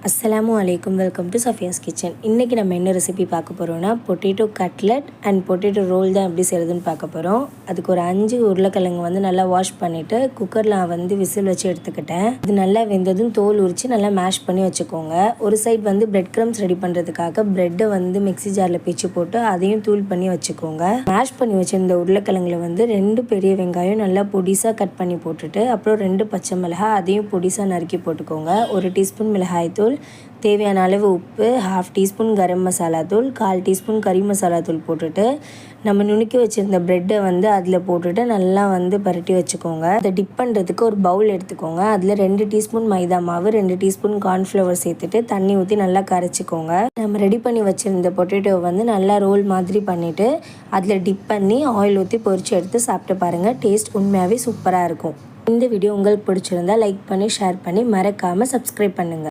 அஸ்ஸலாமு அலைக்கும், welcome to சஃபியாஸ் kitchen. இன்றைக்கி நம்ம என்ன ரெசிபி பார்க்க போகிறோன்னா potato cutlet and potato roll தான் எப்படி செய்கிறதுன்னு பார்க்க போகிறோம். அதுக்கு ஒரு 5 உருளைக்கிழங்கு வந்து நல்லா வாஷ் பண்ணிவிட்டு குக்கரில் வந்து விசில் வச்சு எடுத்துக்கிட்டேன். இது நல்லா வெந்ததும் தோல் உரித்து நல்லா மேஷ் பண்ணி வச்சுக்கோங்க. ஒரு சைட் வந்து பிரெட் க்ரம்ஸ் ரெடி பண்ணுறதுக்காக ப்ரெட்டை வந்து மிக்ஸி ஜாரில் பிச்சு போட்டு அதையும் தூள் பண்ணி வச்சுக்கோங்க. மேஷ் பண்ணி வச்சுருந்த உருளைக்கிழங்குல வந்து 2 பெரிய வெங்காயம் நல்லா பொடிசாக கட் பண்ணி போட்டுட்டு அப்புறம் 2 பச்சை மிளகாய் அதையும் பொடிசாக நறுக்கி போட்டுக்கோங்க. 1 டீஸ்பூன் மிளகாய் தூள், தேவையான அளவு உப்பு, 1/2 டீஸ்பூன் கரம் மசாலா தூள், 1/4 டீஸ்பூன் கறி மசாலா தூள் போட்டுட்டு நம்ம நுணுக்கி வச்சுருந்த ப்ரெட்டை வந்து அதில் போட்டுட்டு நல்லா வந்து பரட்டி வச்சுக்கோங்க. அதை டிப் பண்ணுறதுக்கு ஒரு பவுல் எடுத்துக்கோங்க. அதில் 2 டீஸ்பூன் மைதா மாவு, 2 டீஸ்பூன் கார்ன்ஃப்ளவர் சேர்த்துட்டு தண்ணி ஊற்றி நல்லா கரைச்சிக்கோங்க. நம்ம ரெடி பண்ணி வச்சுருந்த பொட்டேட்டோவை வந்து நல்லா ரோல் மாதிரி பண்ணிவிட்டு அதில் டிப் பண்ணி ஆயில் ஊற்றி பொரிச்சு எடுத்து சாப்பிட்டு பாருங்கள். டேஸ்ட் உண்மையாகவே சூப்பராக இருக்கும். இந்த வீடியோ உங்களுக்கு பிடிச்சிருந்தா லைக் பண்ணி ஷேர் பண்ணி மறக்காமல் சப்ஸ்கிரைப் பண்ணுங்கள்.